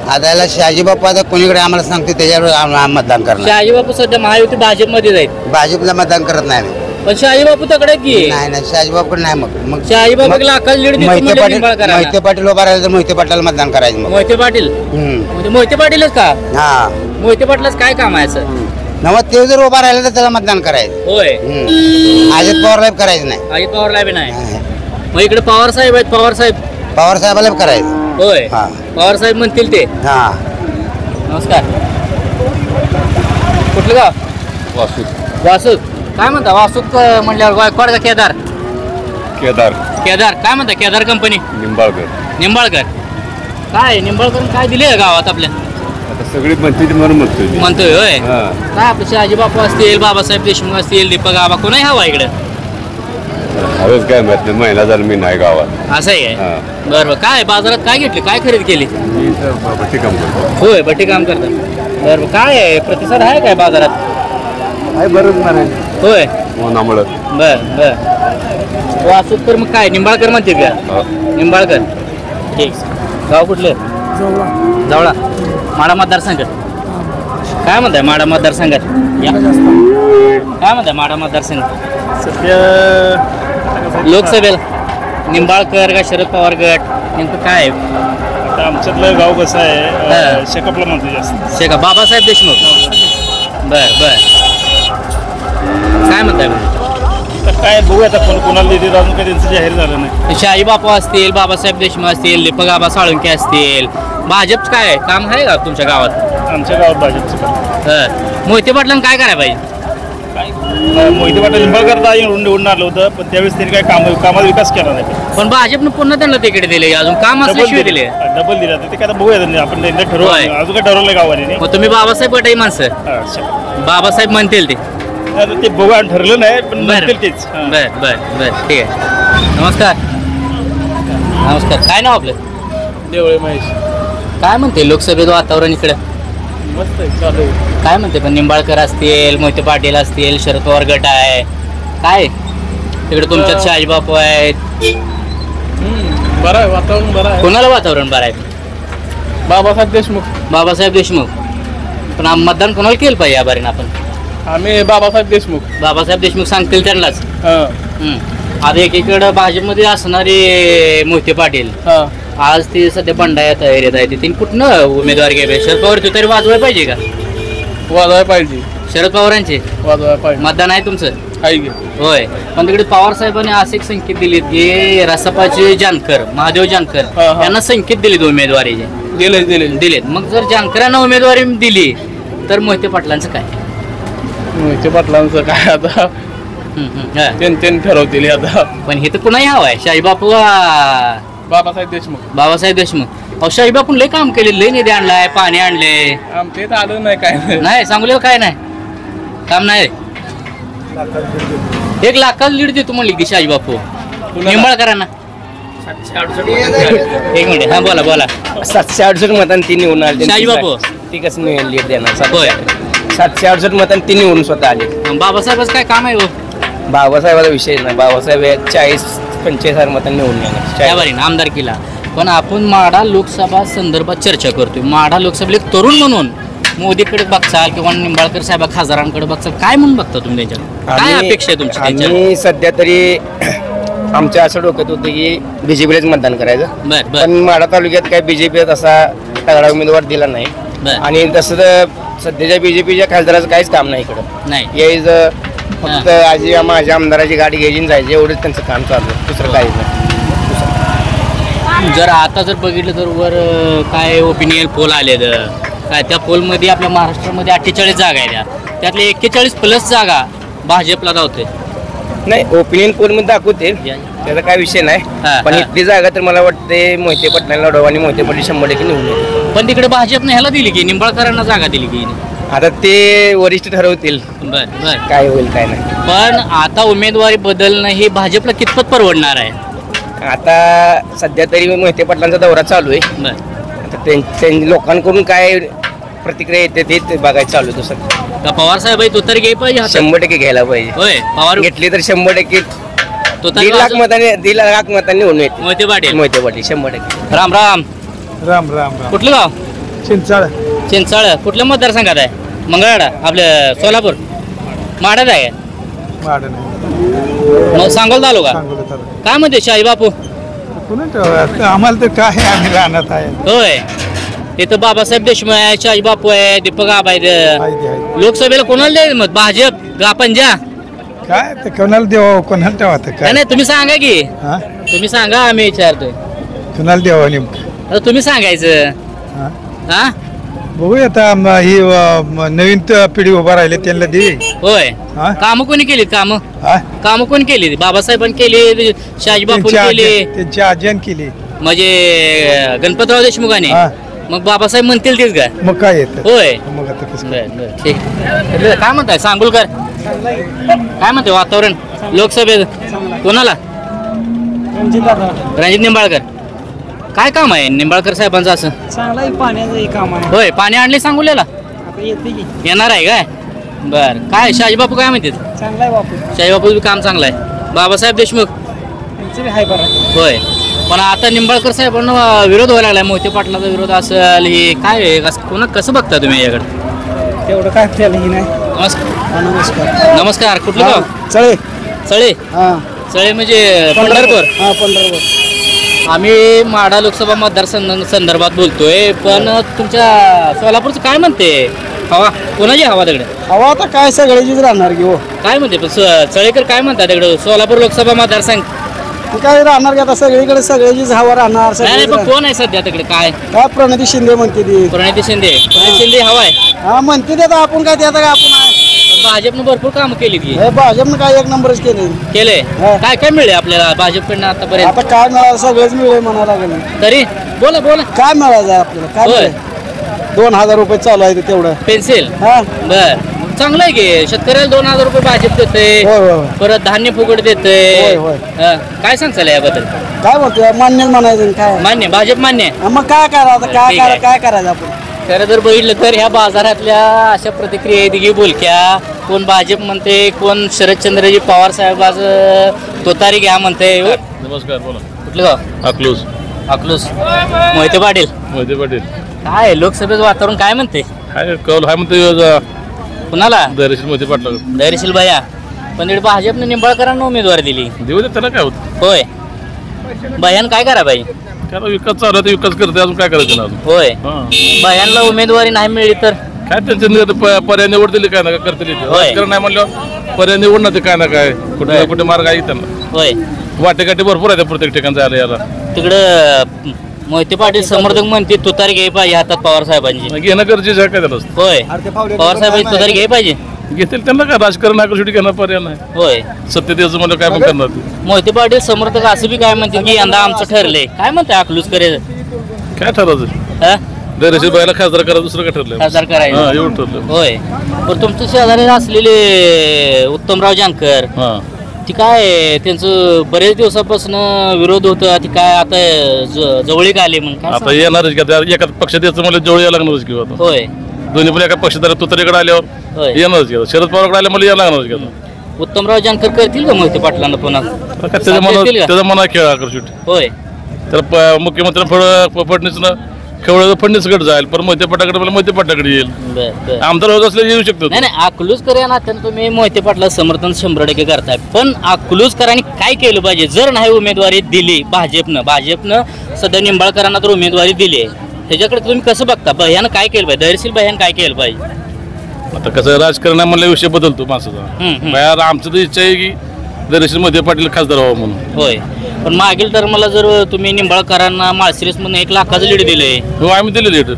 S5: आता याला शहाजी बाप्पा आता कोणीकडे आम्हाला सांगते त्याच्यावर आम्ही मतदान करणार
S2: शहाजी बापू सध्या महायुती भाजपमध्ये जाईल
S5: भाजपला मतदान करत नाही आम्ही
S2: पण शहाजी बापू तकडे की
S5: नाही नाही शहाजी बापूकडे नाही मग
S2: शहाजी बापूला अकाल लीड देतो
S5: मोहिते
S2: म्हणजे
S5: पाटील
S2: निंबाळकरांना.
S5: मोहिते पाटील उभा राहिले तर मोहिते पाटलाला मतदान करायचं मग
S2: मोहिते पाटील म्हणजे मोहिते पाटीलच का
S5: हा
S2: मोहिते पाटलाच काय काम आहे असं
S5: नव ते जर उभा राहिला तर त्याला मतदान करायचं
S2: होय
S5: अजित पवारला बी करायचं नाही
S2: अजित पवारला बी नाही मग इकडे पवार साहेब आहेत पवार साहेब
S5: पवार साहेबाला बी करायचं
S2: होय
S5: हा.
S2: पवार साहेब म्हणतील ते
S5: हा
S2: नमस्कार कुठलं गाव वासुक काय म्हणता वासुक म्हणल्यावर गायकवाड का केदार केदार काय म्हणता केदार कंपनी निंबाळकर काय निंबाळकर काय दिले गावात आपल्या
S7: सगळी म्हणते म्हणून म्हणतोय
S2: म्हणतोय होय काय आपले शहाजी बापू असतील बाबासाहेब देशमुख असतील दीपक आबा कोणी हवा इकडे
S7: हवेच काय माहित नाही महिना झाला मी नाही गावात
S2: असं आहे
S7: हा.
S2: काय बरं काय बाजारात काय घेतली काय खरेदी केली
S7: मी तर भट्टी काम करतो
S2: होय बट्टी काम करतात बरं काय आहे प्रतिसाद आहे काय बाजारात
S1: आहे बरंच नाही
S2: होय
S7: उन्हामुळं
S2: बर बर वासुकर मग काय निंबाळकर म्हणते का
S7: हा.
S2: निंबाळकर ठीक गाव कुठले जवळा माडा मतदारसंघ काय म्हणताय माडा मतदारसंघात या. काय म्हणताय माडा मतदारसंघ लोकसभेला निंबाळकर का शरद पवार गट नेमकं काय आहे
S1: आमच्यातलं गाव कसं
S2: हा.
S1: आहे शेकापला म्हणतो जास्त
S2: शेका बाबासाहेब देशमुख बर बर काय म्हणताय मग
S1: तर काय बघूया आता कोणाला देते अजून काही त्यांचं जाहीर झालं नाही
S2: शाही बापू असतील बाबासाहेब देशमुख असतील दीपक आबा साळुंके असतील भाजप काय आहे? काम आहे का तुमच्या गावात
S1: आमच्या गावात भाजपचं
S2: मोहिते पाटलांना काय करायला पाहिजे
S1: मोहिते पाटील निंबाळकर निवडून आलं होतं पण त्यावेळेस त्यांनी काय कामाचा विकास केला नाही
S2: पण भाजपनं पुन्हा त्यांना तिकीट दिले अजून काम असल्याशिवाय दिले
S1: डबल दिला ते काय आता बघूया त्यांनी आपण त्यांनी
S2: होय.
S1: ठरवलं अजून काय ठरवलं गावाने
S2: मग तुम्ही बाबासाहेब गटाई माणसं बाबासाहेब म्हणतील ते
S1: ते बघूया ठरलं नाही पण
S2: बर
S1: म्हणतील तेच हा.
S2: बर बर बर ठीक आहे नमस्कार नमस्कार काय नाव आपलं
S1: देवळे महेश
S2: काय म्हणते लोकसभेत वातावरण इकडं
S1: मस्त आहे चालू आहे.
S2: काय म्हणते पण निंबाळकर असतील मोहिते पाटील असतील शरद पवार गट आहे काय तिकडे तुमच्यात शहाजी बापू आहेत
S1: बरं आहे वातावरण बरं आहे
S2: कोणाला वातावरण बरं आहे
S1: बाबासाहेब देशमुख
S2: बाबासाहेब देशमुख पण मतदान कोणाला केलं पाहिजे या बारीनं आपण
S1: आम्ही बाबासाहेब देशमुख
S2: बाबासाहेब देशमुख सांगतील त्यांनाच
S1: हा
S2: आता एकीकडं भाजपमध्ये असणारे मोहिते पाटील
S1: हा
S2: आज ते सध्या बंडाया तयारीत आहे ते कुठनं उमेदवार घ्यावे शरद पवार तरी वाजवायला पाहिजे का
S1: वाजवायला पाहिजे
S2: शरद पवारांचे
S1: वाजवायला पाहिजे
S2: मतदान आहे तुमचं
S1: आहे की
S2: होय पण तिकडे पवार साहेबांनी असे एक संकेत दिलेत की रासपाचे जानकर महादेव जानकर
S1: हा, हा.
S2: यांना संकेत दिलेत उमेदवारीचे
S1: दिले
S2: दिलेत मग जर जानकरांना उमेदवारी दिली तर मोहिते पाटलांचं काय?
S8: मोहिते पाटलांचं काय आता
S2: हा.
S8: त्यांनी ठरवतील आता.
S2: पण हे तर कुणाही हवं आहे, शाहीबापू
S8: बाबासाहेब देशमुख.
S2: बाबासाहेब देशमुख. अहो शाहीबापून लय काम केले, लय निधी आणलाय, पाणी आणले.
S8: आमच्या इथं आलं नाही काय
S2: नाही सांगू काय नाही काम नाही. 1 लाखाला लीड देतो म्हणली की शाहीबापू निंबाळकरांना. एक मिनिट, हा बोला बोला.
S3: 768 मतांनी ती निवडून आली.
S2: शाहीबापू
S3: ती कसं लीड देणार?
S2: होय.
S3: 768 मतांनी ती निवडून स्वतः आली.
S2: बाबासाहेबच काय काम आहे हो?
S3: बाबासाहेबाचा विषय नाही. बाबासाहेब 40-45 मतांनी निवडून
S2: त्या
S3: येणार.
S2: बारीनं आमदारकीला. पण आपण माढा लोकसभा संदर्भात चर्चा करतोय. माढा लोकसभेला एक तरुण म्हणून मोदीकडे बघचाल किंवा निंबाळकर साहेब खासदारांकडे बघचाल, काय म्हणून बघता तुम्ही त्यांच्याकडे? काय अपेक्षा आहे तुमची त्यांच्या?
S3: आम्ही सध्या तरी आमच्या असं डोक्यात होतं की बीजेपीलाच मतदान करायचं.
S2: बर बर
S3: पण माढा तालुक्यात काय बीजेपी तसा तगडा उमेदवार दिला नाही.
S2: बर.
S3: आणि तसं तर सध्याच्या बीजेपीच्या खासदाराचं काहीच काम नाही इकडं.
S2: नाही.
S3: यायचं फक्त आजी माझ्या आमदाराची गाडी घ्यायची आणि जायची, एवढंच त्यांचं काम चालू आहे, दुसरं काहीच नाही.
S2: जर आता जर बघितलं तर वर काय ओपिनियन पोल आले काय, त्या पोलमध्ये आपल्या महाराष्ट्रामध्ये 48 जागा आहेत. त्यातले 41+ जागा भाजपला धावते.
S3: नाही, ओपिनियन पोलमध्ये दाखवते, त्याचा काय विषय नाही.
S2: हा,
S3: पण
S2: हा.
S3: इथली जागा तर मला वाटते मोहिते पाटलांना लढवा आणि मोहिते पाटील 100% निवडून येतील.
S2: पण तिकडे भाजपने ह्याला दिली की निंबाळकरांना जागा दिली की?
S3: आता ते वरिष्ठ ठरवतील
S2: बर बर.
S3: काय होईल काय नाही.
S2: पण आता उमेदवारी बदलणं हे भाजपला कितपत परवडणार आहे?
S3: आता सध्या तरी मोहिते पाटलांचा दौरा चालू आहे.
S2: बर.
S3: आता त्यांच्या लोकांकडून काय प्रतिक्रिया येते ते बघायचं चालू आहे. दुसरं
S2: का पवार साहेब आहे तो तर घे पाहिजे हातात?
S3: 100% घ्यायला पाहिजे.
S2: होय पवार
S3: घेतली तर 100%
S2: तो
S3: 1.5 लाख मतांनी 1.5 लाख मतांनी निवडून येते
S2: मोहिते पाटील.
S3: मोहिते पाटील 100%.
S2: राम राम.
S1: राम राम राम.
S2: कुठलं गाव?
S1: चिंचाळ.
S2: चिंचाळ. कुठल्या मतदारसंघात आहे? मंगळवाडा आपलं सोलापूर माढ्यात आहे.
S1: वाढ नाही.
S2: मग सांगोल तालुका.
S1: सांगोला तालुका.
S2: काय म्हणते शाहीबापू?
S1: आम्हाला तर काय आहे, आम्ही राहण्यात आहे.
S2: होय. इथं बाबासाहेब देशमुख आहे, शाहीबापू आहे, दीपक आबा आहे.
S1: माहिती आहे.
S2: लोकसभेला कोणाला द्यायचं मत? भाजप का पंजा?
S1: काय ते कोणाला देवा कोणाला ठेवा ते
S2: नाही
S1: काय
S2: नाही, तुम्ही सांगा की.
S1: हा
S2: तुम्ही सांगा, आम्ही विचारतोय.
S1: कोणाला देवा नेमकं
S2: आता तुम्ही सांगायचं.
S1: हा
S2: हा
S1: बघूया आता ही नवीन पिढी उभा राहिली त्यांना दे.
S2: होय.
S1: हा?
S2: कामं कोणी केलीत? कामं
S1: हा?
S2: कामं कोणी केली? बाबासाहेबांनी केली, शाहीबापून केली,
S1: त्यांची आज्यान केली.
S2: म्हणजे गणपतराव देशमुखाने.
S1: हा.
S2: मग बाबासाहेब म्हणतील तेच का?
S1: मग काय येतं
S2: होय.
S1: मग आता कसं
S2: बर बर ठीक. काय म्हणताय सांगोलकर? काय म्हणते वातावरण लोकसभेत कोणाला? रणजित निंबाळकर. काय काम आहे निंबाळकर साहेबांचं असं?
S4: चांगला पाण्याचं काम आहे.
S2: होय. पाणी आणले सांगोल्याला?
S4: येते की
S2: येणार आहे काय? बर. काय शाहीबापू काय म्हणतात?
S4: चांगला आहे बापू.
S2: शाहीबापू काम चांगलं आहे. बाबासाहेब देशमुख
S4: हाय बरं.
S2: होय. पण आता निंबाळकर साहेबांना विरोध व्हायला लागलाय, मोहिते पाटलाचा विरोध असेल, हे काय आहे? कसं बघता तुम्ही याकडे?
S4: तेवढं काय आपल्याला ही नाही.
S2: नमस्कार.
S4: नमस्कार.
S2: नमस्कार. कुठलं गाव?
S4: चळे.
S2: चळे.
S4: हा
S2: चळे म्हणजे पंढरपूर.
S4: हा पंढरपूर.
S2: आम्ही माढा लोकसभा संदर्भात बोलतोय, पण तुमच्या सोलापूरचं काय म्हणते हवा? कोणाची हवा तिकडे?
S4: हवा आता काय सगळ्याचीच राहणार की हो.
S2: काय म्हणते पण चळेकर काय म्हणतात तिकडे सोलापूर लोकसभा मतदारसंघ?
S4: ती काय राहणार की आता सगळीकडे सगळ्याचीच हवा राहणार.
S2: नाही पण कोण आहे सध्या तिकडे? काय
S4: काय प्रणिती शिंदे म्हणते ती.
S2: प्रणिती शिंदे. प्रणिती शिंदे हवा आहे.
S4: हा म्हणते ते आता आपण काय ते आता काय आपण आहे.
S2: पण भाजपनं भरपूर कामं केली की.
S4: हे भाजपनं काय एक नंबरच केले.
S2: केले.
S4: हा.
S2: काय काय मिळेल आपल्याला भाजपकडनं आतापर्यंत?
S4: आता काय मिळालं सगळंच मिळेल म्हणा लागेल.
S2: तरी बोला बोला.
S4: काय मिळायचं आहे आपल्याला? काय
S2: होय.
S4: मिळेल? 2000 रुपये चालू आहे ते तेवढं.
S2: पेन्सिल.
S4: हा
S2: बर. चांगलं आहे की शेतकऱ्याला 2000 रुपये भाजप देते.
S4: होय होय होय.
S2: परत धान्य फुकट देते.
S4: होय, होय.
S2: काय सांगताल याबद्दल?
S4: काय म्हणतो मान्यच म्हणायचं काय.
S2: मान्य भाजप मान्य.
S4: हा, मग काय करायचं
S2: ठीक आहे.
S4: काय करायचं आपण.
S2: खरं जर बघितलं तर ह्या बाजारातल्या अशा प्रतिक्रिया आहेत की बोलक्या. कोण भाजप म्हणते, कोण शरदचंद्रजी पवार साहेबाचं तोतारी घ्या म्हणते.
S8: नमस्कार. बोला.
S2: कुठलं गाव?
S8: अकलूज.
S2: अकलूस. मोहिते पाटील.
S8: मोहिते पाटील.
S2: काय लोकसभेचं वातावरण काय म्हणते?
S8: हाय कौल हाय म्हणते
S2: कुणाला?
S8: धैर्यशील मोहिते पाटला.
S2: धैर्यशील भैया. पण इकडे भाजपने निंबाळकरांना उमेदवारी दिली.
S8: देऊ दे, त्याला काय होतं?
S2: होय. भैयान काय करा बाई?
S8: काय विकास चालू आहे, विकास करते, अजून काय करायचं ना अजून.
S2: होय.
S8: हां.
S2: भैयांना उमेदवारी नाही मिळली तर
S8: काय त्यांचे पर्याय निवड दिली, काय ना काय करतील.
S2: होय.
S8: राजकारण नाही म्हणलं पर्याय निवड ना ते काय ना काय कुठे कुठे मार्ग आहे त्यांना.
S2: होय.
S8: वाटेकाटे भरपूर आहे प्रत्येक ठिकाणी जायला याला.
S2: तिकडं मोहिते पाटील समर्थक म्हणते तुतारी घे पाहिजे हातात पवार साहेबांची.
S8: घेणं गरजेचं आहे काय त्याला
S2: होय पवार साहेबांची तुतारी घे पाहिजे.
S8: घेतील त्यांना काय राजकारण आकर्षित घेणं पर्याय नाही.
S2: होय
S8: सत्य त्याचं मला काय पण करणार ते.
S2: मोहिते पाटील समर्थक असं बी काय म्हणते की यंदा आमचं ठरलंय. काय म्हणताय अकलूज करे
S8: काय ठरवायचं दरशी बायला खासदार करा दुसरं काय ठरलं
S2: खासदार करायचं
S8: एवढं ठरलं.
S2: होय पण तुमचं शेजारी असलेले उत्तमराव जानकर
S8: हा
S2: ती काय त्यांचं बरेच दिवसापासून विरोध होता. ती काय आता जवळीक आले म्हणून काय
S8: आता येणारच का त्या एका पक्षात याचं मला जवळ यायला लागणारच किंवा आता
S2: होय
S8: दोन्ही पण एका पक्षात तुतारीकडे आल्यावर
S2: होय
S8: येणारच का शरद पवारकडे आल्या मला यायला लागणारच का
S2: उत्तमराव जानकर करतील का मोहिते पाटलांना पुन्हा
S8: त्याच्या मनात
S2: देतील का?
S8: त्याचा मना खेळ आकर्षित
S2: होय
S8: तर मुख्यमंत्री फडणवीसनं खेवळ फडणवीसकडे जाईल पण मोहिते पाटाकडे मला मोहिते पाटाकडे येईल.
S2: बर बर
S8: आमदार होत असले येऊ शकतो.
S2: नाही नाही अकलूजकर या नात्यानं तुम्ही मोहिते पाटला समर्थन 100% करताय. पण अकलूजकरांनी काय केलं पाहिजे जर नाही उमेदवारी दिली भाजपनं सध्या निंबाळकरांना तर उमेदवारी दिली आहे ह्याच्याकडे तुम्ही कसं बघता भैयानं काय केलं पाहिजे धैर्यशील भैयानं काय केलं पाहिजे.
S8: आता कसं राजकारण म्हणलं विषय बदलतो माणसाचा. बाहेर आमचं तर इच्छा आहे की दरशी मोहिते पाटील खासदार व्हावं म्हणून.
S2: होय पण मागील टर्मला जर तुम्ही निंबाळकरांना माळशिरस म्हणून 1 लाखाचं लीड दिलंय.
S8: हो आम्ही दिले लीड.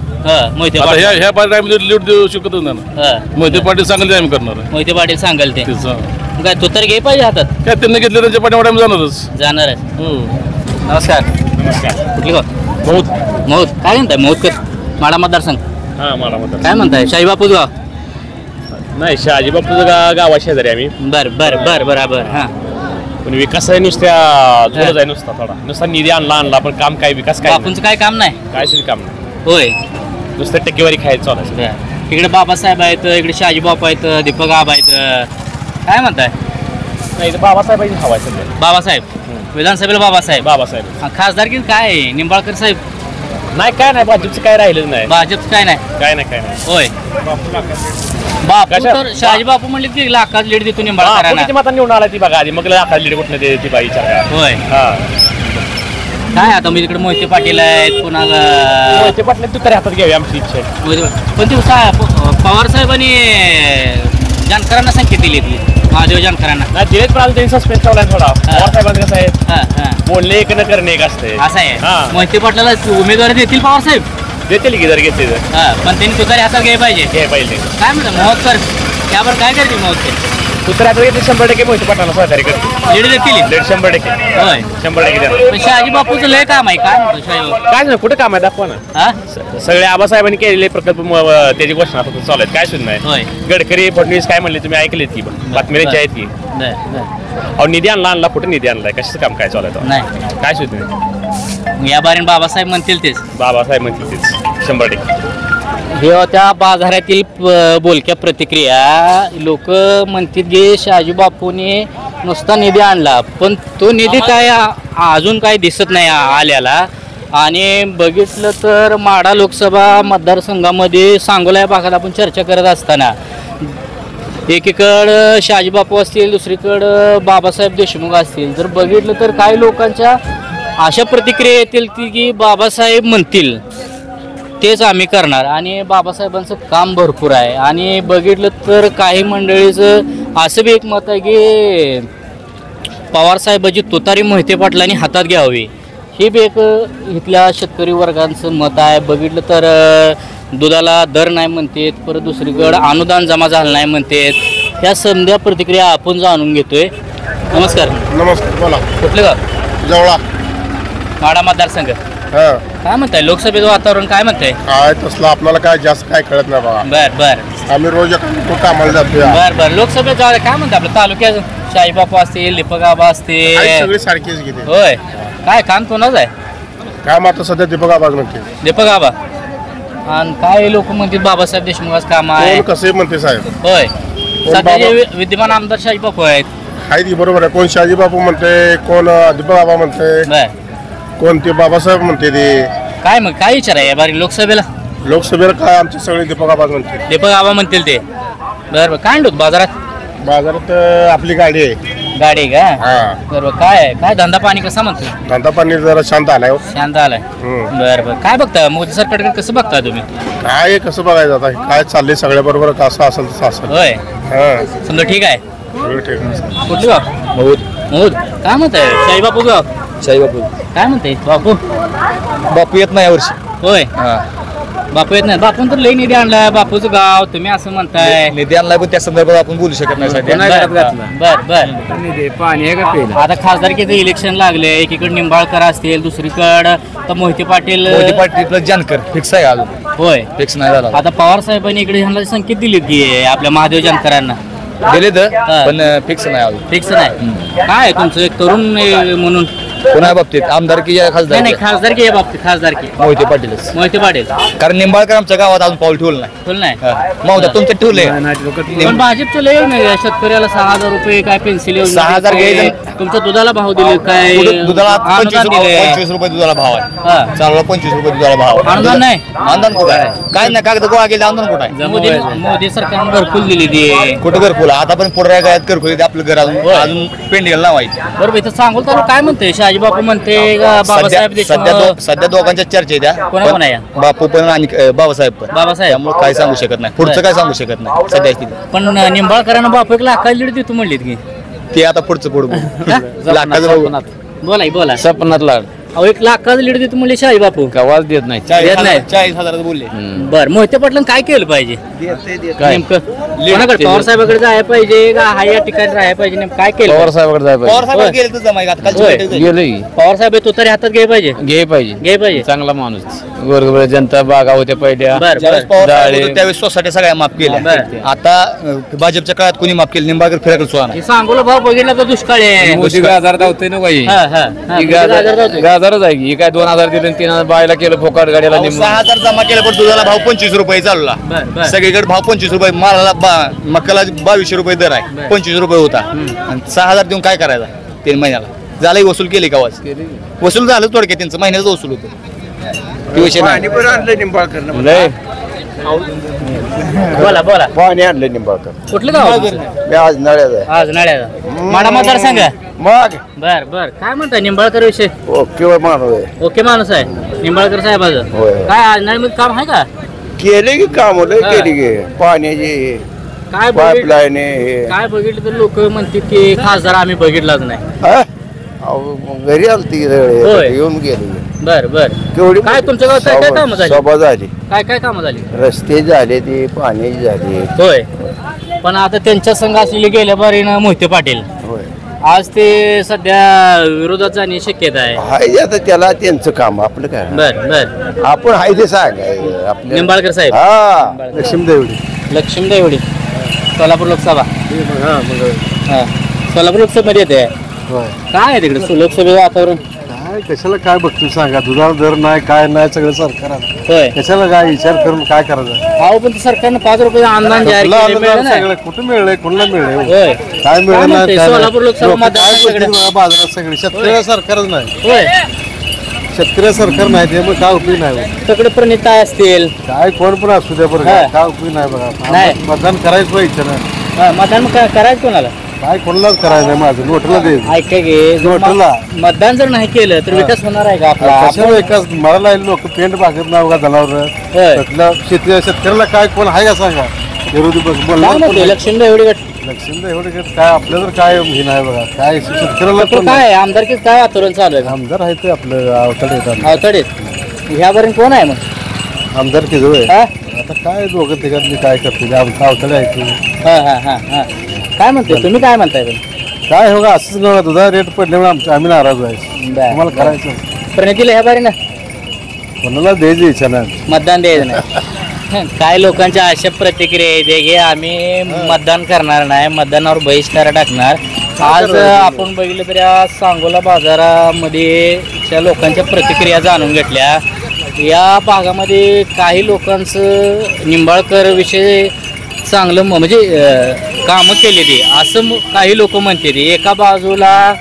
S2: मोहिते
S8: आता
S2: पाटील
S8: ह्या पार्टी आम्ही लीड देऊ शकतच नाही ना. मोहिते पाटील सांगेल ते आम्ही करणार आहे.
S2: मोहिते पाटील सांगाल ते
S8: त्याचं
S2: काय तुतारी घे पाहिजे हातात
S8: काय त्यांनी घेतलं त्यांच्या पाठीमागे आम्ही जाणारच.
S2: जाणार आहे.
S8: हो
S2: नमस्कार कुठली गाव मौत काय म्हणताय मौतकर माडा मतदारसंघ
S9: हा मला म्हणतात
S2: काय म्हणताय शाहीबापूच गाव
S9: नाही शहाजी बापूचं गावा शेजारी आम्ही
S2: बरोबर हा
S9: पण विकास आहे नुसत्या जोरच आहे नुसता निधी आणला पण काम काय विकास काय
S2: बापूंचं काय काम नाही
S9: काय सुद्धा काम नाही
S2: होय
S9: नुसतं टक्केवारी खायचं चालायचं.
S2: इकडे बाबासाहेब आहेत इकडे शहाजी बापू आहेत दीपक आबा आहेत काय म्हणताय
S9: नाही बाबासाहेबांची हवा आहे सध्या.
S2: बाबासाहेब विधानसभेला बाबासाहेब खासदार की काय आहे? निंबाळकर साहेब
S9: नाही काय नाही भाजपचं काय राहिलं नाही.
S2: भाजपचं काय नाही होय बापू तर शहाजी बापू म्हणले की लाखात लीड देतो निंबाळकरांना.
S9: मता निवडून आला ती बघा आधी मग लाखात लीड कुठं देते ती बाई विचार.
S2: होय काय आता मी तिकडे मोहिते पाटील आहेत पुन्हा
S9: मोहिते पाटील तू तरी हातात घ्यावी आमची इच्छा आहे.
S2: पण ते पवार साहेबांनी जानकरांना संकेत दिली महादेव जानकरांना
S9: नाही दिलेच पण त्यांनी सस्पेन्स ठेवलाय थोडा. पवार साहेबांचं कसं आहे बोलणे एक न करणे एक असते
S2: असं आहे. मोहिते पाटलाला उमेदवारी देतील पवार साहेब
S9: देतील की जर घेतले
S2: पण त्यांनी तुतारी हातात घ्यायला पाहिजे. काय म्हणतात महोत्सर त्यावर काय करतील महोत्सर
S9: तुतर आता घेतले 100% मोहिते पाटलांना सहकार्य करते
S2: लीड देतील
S9: लीड 100%
S2: होय
S9: 100%
S2: पण शहाजी बापूचं लय काम आहे काय म्हणतो शहाजी बापू
S9: काय नाही कुठे काम आहे दाखवा ना. सगळे आबासाहेबांनी केलेले प्रकल्प त्याची घोषणा फक्त चालू आहेत काय सुद्धा नाही.
S2: होय
S9: गडकरी फडणवीस काय म्हणले तुम्ही ऐकलेत की पण बातम्या आहेत की अहो निधी आणला कुठे निधी आणलाय कशाचं काम काय चालू आहे
S2: नाही
S9: काय सुद्धा नाही.
S2: या बारीन बाबासाहेब म्हणतील तेच
S9: बाबासाहेब म्हणतील तेच 100%.
S2: हे होत्या बाजारातील बोलक्या प्रतिक्रिया. लोक म्हणतील की शहाजी बापूने नुसता निधी आणला पण तो निधी काय अजून काय दिसत नाही आल्याला. आणि बघितलं तर माढा लोकसभा मतदारसंघामध्ये सांगोला या भागात आपण चर्चा करत असताना एकीकडं शहाजी बापू असतील दुसरीकडं बाबासाहेब देशमुख असतील. जर बघितलं तर काही लोकांच्या अशा प्रतिक्रिया येतील की बाबासाहेब म्हणतील तेच आम्ही करणार आणि बाबासाहेबांचं काम भरपूर आहे. आणि बघितलं तर काही मंडळीचं असं बी एक मत आहे की पवारसाहेबाची तुतारी मोहिते पाटलांनी हातात घ्यावी हे बी एक इथल्या शेतकरी वर्गांचं मत आहे. बघितलं तर दुधाला दर नाही म्हणतात परत दुसरीकडं अनुदान जमा झालं नाही म्हणतात. ह्या समध्या प्रतिक्रिया आपण जाणून घेतोय. नमस्कार
S10: बोला
S2: कुठलं गाव
S10: जवळा
S2: माढा मतदारसंघ काय म्हणताय लोकसभेचं वातावरण काय म्हणताय
S10: काय तसलं आपल्याला काय जास्त काय कळत नाही बघा.
S2: बर
S10: आम्ही रोज कामाला जातो.
S2: बर लोकसभेत काय म्हणतात आपलं तालुक्यात शाही बापू असतील दीपक आबा असतील
S10: सगळी सारखीच घेते.
S2: होय काय काम कोणाच आहे
S10: काम आता सध्या दीपक आबाज म्हणते.
S2: दीपक आबा आणि काय लोक म्हणतात बाबासाहेब देशमुखाचं काम आहे
S10: कसे म्हणते साहेब.
S2: होय सध्या जे विद्यमान आमदार शाही बापू आहेत
S10: की बरोबर आहे. कोण शहाजी बापू म्हणते कोण दीपक आबा म्हणते कोण ते बाबासाहेब म्हणते ते
S2: काय मग काय विचार आहे बारी
S10: लोकसभेला काय आमचे सगळे दीपक आबा म्हणते.
S2: दीपक आबा म्हणतील ते बरं काय आणतो बाजारात
S10: आपली गाडी आहे.
S2: गाडी का बरोबर काय धंदा पाणी कसा म्हणतो
S10: धंदा पाणी जरा शांत आलाय.
S2: शांत आलाय बरं काय बघता मोदी सरकारकडे कसं बघता तुम्ही
S10: काय कसं बघायचं आता काय चाललंय सगळ्या बरोबर कसं असेल तसं असेल.
S2: होय समजा ठीक आहे
S10: ठीक आहे.
S2: कुठली गाव काय म्हणताय शाही बापू गाव
S11: शाही बापू.
S2: काय म्हणते बापू?
S11: बापू येत नाही यावर्षी.
S2: होय बापू येत नाही. बापून तर लई निधी आणलाय. बापूचं गाव तुम्ही असं म्हणताय.
S11: निधी आणलाय पण त्या संदर्भात आपण बोलू शकत नाही सध्या.
S2: बर बर.
S11: पाणी आहे का प्यायला?
S2: आता खासदारकीचं इलेक्शन लागले. एकीकडे निंबाळकर असतील, दुसरीकडे तर मोहिते पाटील.
S11: मोहिते पाटील जानकर फिक्स आहे अजून.
S2: होय
S11: फिक्स नाही झाला.
S2: आता पवार साहेबांनी इकडे ह्यांना संकेत दिले की आपल्या महादेव जानकरांना
S11: दिले तर पण फिक्स नाही अजून.
S2: फिक्स नाही. काय तुमचं एक तरुण म्हणून
S11: कोणा बाबतीत आमदारकी खासदार
S2: नाही खासदारकी या बाबतीत खासदारकी
S11: मोहिते पाटीलच.
S2: मोहिते पाटील
S11: कारण निंबाळकर आमच्या गावात अजून पाऊल ठेवलं नाही.
S2: ठेवलं नाही.
S11: मौदा तुमचं ठेवलंय.
S2: पण भाजपचं लय नाही शेतकऱ्याला 6,000 रुपये काय पेन्सिल
S11: 6,000 घ्यायचं.
S2: तुमच्या दुधाला भाव दिले काय?
S11: दुधाला
S2: अनुदान दिले.
S11: 25 रुपये दुधाला भाव आहे. चालू 25 रुपये दुधाला भाव.
S2: अनुदान नाही.
S11: अनुदान कुठं आहे? काय नाही कागद गोळा केले. अनुदान कुठं आहे?
S2: मोदी सरकारनं घरकुल दिली ती.
S11: कुठं घरकुल? आता पण पुढे काय घरकुल आपलं घर अजून पेंडिंग लावायचं.
S2: बरोबर. इथं सांगोल तर काय म्हणते शहाजी बापू म्हणते बाबासाहेब
S11: सध्या दोघांच्या चर्चा आहे त्या.
S2: कोणा आहे?
S11: बापू पण आणि बाबासाहेब पण.
S2: बाबासाहेब.
S11: त्यामुळे काय सांगू शकत नाही. पुढचं काय सांगू शकत नाही सध्या स्थिती.
S2: पण निंबाळकरांना बापू 1 लाखाची लीड देतो म्हणलीत की
S11: ते आता पुढचं पुढं लाखाचं
S2: बोला
S11: सपनात लाड.
S2: 1 लाखाचं लीड देतो म्हणले शहाजी बापू.
S11: कवाच देत नाही. 40,000 बोलले.
S2: बर मोहिते पाटलांनी काय केलं पाहिजे नेमकं? कोणाकडे पवार साहेबाकडे जायला पाहिजे का हा या ठिकाणी राहायला पाहिजे? नेमकं काय केलं?
S11: पवार साहेबाकडे जायला पाहिजे.
S2: पवार साहेब तुतारी हातात घे पाहिजे. घे पाहिजे.
S11: चांगला माणूस. गोरगरीब जनता बागा होत्या पहिल्या. त्यावेळेस सोसायटी सगळ्या माफ केल्या. आता भाजपच्या काळात कोणी माफ केलं? निंबाळकर फिराकडे सोडा.
S2: सांगोला भाव बघितला तर दुष्काळ आहे.
S11: मोदी गाजार धावतोय ना काही. गाजारच आहे की काय 2,000 दिले 3,000 बायला केलं फोकाट गाडीला. 6,000 जमा केलं पण दुधाला भाव 25 रुपये चालला. सगळीकडे भाव 25 रुपये. मालाला मक्काला 2200 रुपये दर आहे. 25 रुपये होता. 6,000 देऊन काय करायचा 3 महिन्याला? झालंय वसूल केली का? वसूल झालं थोडक्यात. त्यांचं महिन्याचं वसूल होतं.
S2: बोला
S10: पाणी आणलं निंबाळकर.
S2: कुठलं गाव?
S10: आज नळ्याचा.
S2: आज नाळ्याचा माडा मतदार सांगा.
S10: मग
S2: बर काय म्हणताय निंबाळकर विषय?
S10: ओके माणूस आहे.
S2: ओके माणूस आहे निंबाळकर साहेबाचं. काय आज नाळीमध्ये काम आहे का?
S10: केले की काम केली की पाण्याची
S2: काय
S10: पाईपलाईन
S2: काय बघितलं तर लोक म्हणतात की खासदार आम्ही बघितलाच नाही.
S10: घरी आलती येऊन गेली.
S2: बर
S10: केवढी
S2: काय तुमच्या गावात काय कामं झाली?
S10: सभा झाली.
S2: काय कामं झाली?
S10: रस्ते झाले ते पाण्याची झाली.
S2: होय. पण आता त्यांच्या संघ असलेले गेल्या बारीनं मोहिते पाटील आज ते सध्या विरोधात जाण्याची शक्यता आहे.
S10: हाय आता त्याला त्यांचं काम आपलं काय.
S2: बर
S10: आपण हाय ते सांगाय आपले
S2: निंबाळकर साहेब.
S10: हा
S2: लक्ष्मीदेवडी सोलापूर लोकसभा. सोलापूर लोकसभेमध्ये येते. काय आहे तिकडे लोकसभेचं वातावरण?
S10: काय कशाला काय बघतो सांगा. दुधाला दर नाही काय नाही सगळं सरकार.
S2: होय.
S10: कशाला काय विचार करून काय करायचं?
S2: अहो पण सरकारनं 5 रुपये अनुदान जाहीर केलं.
S10: सगळं कुठं मिळलंय कोणाला मिळलंय?
S2: होय.
S10: काय मिळणार?
S2: सोलापूर लोकसभा
S10: बाजारात सगळे शेतकऱ्या सरकारच नाही.
S2: होय.
S10: शेतकऱ्या सरकार नाही त्यामुळे काय उपयोग नाही.
S2: सगळे प्रणिता असतील
S10: काय कोण पण असू द्या बरं काय उपयोग नाही बघा.
S2: नाही.
S10: मतदान करायचं पाहिजे ना.
S2: मतदान करायचं कोणाला?
S10: काय कोणालाच करायचं नाही. माझं नोटला द्यायचं.
S2: ऐका गे
S10: नोटला
S2: मतदान जर नाही केलं तर विकास होणार आहे का आपला?
S10: कशाला विकास? मला लोक पेंट भागत नाही बघा जनावर. शेतकऱ्याला काय कोण आहे का सांगा? विरोधी
S2: लक्ष्मी एवढी
S10: काय आपल्या तर काय हे नाही बघा. काय शेतकऱ्याला
S2: काय आमदारकीत काय वातावरण चालू आहे?
S10: आमदार आहे ते आपलं
S2: अवतडे. ह्यापर्यंत कोण आहे मग
S10: आमदार की जवळ? आता काय दोघं तिघांनी काय करते आमचं अवतडे आहे ते.
S2: काय म्हणते तुम्ही? काय म्हणताय?
S10: काय हो असंच बघा तुझा रेट पडल्यामुळे आम्ही नाराज आहे. आम्हाला करायचं
S2: प्रणितीला ह्या बारी ना
S10: कोणाला द्यायची इच्छा नाही.
S2: मतदान द्यायचं नाही. काय लोकांच्या अशा प्रतिक्रिया येते की आम्ही मतदान करणार नाही, मतदानावर बहिष्कार टाकणार. आज आपण बघितलं तर या सांगोला बाजारामध्ये लोकांच्या प्रतिक्रिया जाणून घेतल्या. या भागामध्ये काही लोकांचं निंबाळकर विषय चांगलं म्हणजे कामं केली ती असं काही लोक म्हणते. ती एका बाजूला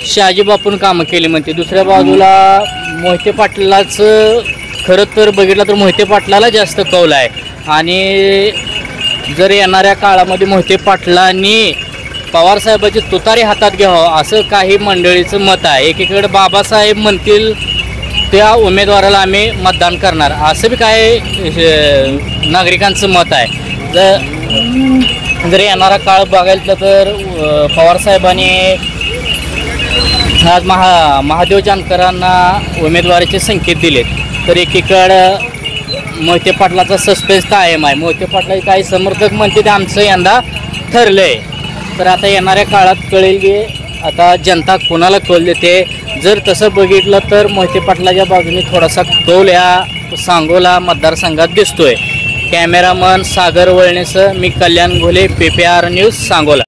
S2: शहाजी बापून कामं केली म्हणते, दुसऱ्या बाजूला मोहिते पाटलाच खरं तर बघितलं तर मोहिते पाटलाला जास्त कौल आहे. आणि जर येणाऱ्या काळामध्ये मोहिते पाटलांनी पवारसाहेबाची तुतारी हातात घ्यावं असं काही मंडळीचं मत आहे. एकीकडे बाबासाहेब म्हणतील त्या उमेदवाराला आम्ही मतदान करणार असं बी काय नागरिकांचं मत आहे. जर येणारा काळ बघायला तर पवारसाहेबांनी आज महादेव जानकरांना उमेदवारीचे संकेत दिलेत, तर एकीकडं मोहिते पाटलाचा सस्पेन्स कायम आहे. मोहिते पाटलाचे काही समर्थक म्हणते ते आमचं यंदा ठरलंय. तर आता येणाऱ्या काळात कळेल की आता जनता कोणाला कौल देते. जर तसं बघितलं तर मोहिते पाटलाच्या बाजूने थोडासा कौल या सांगोला मतदारसंघात दिसतोय. कॅमेरामन सागर वळणेसह मी कल्याण घोले, PPR न्यूज, सांगोला.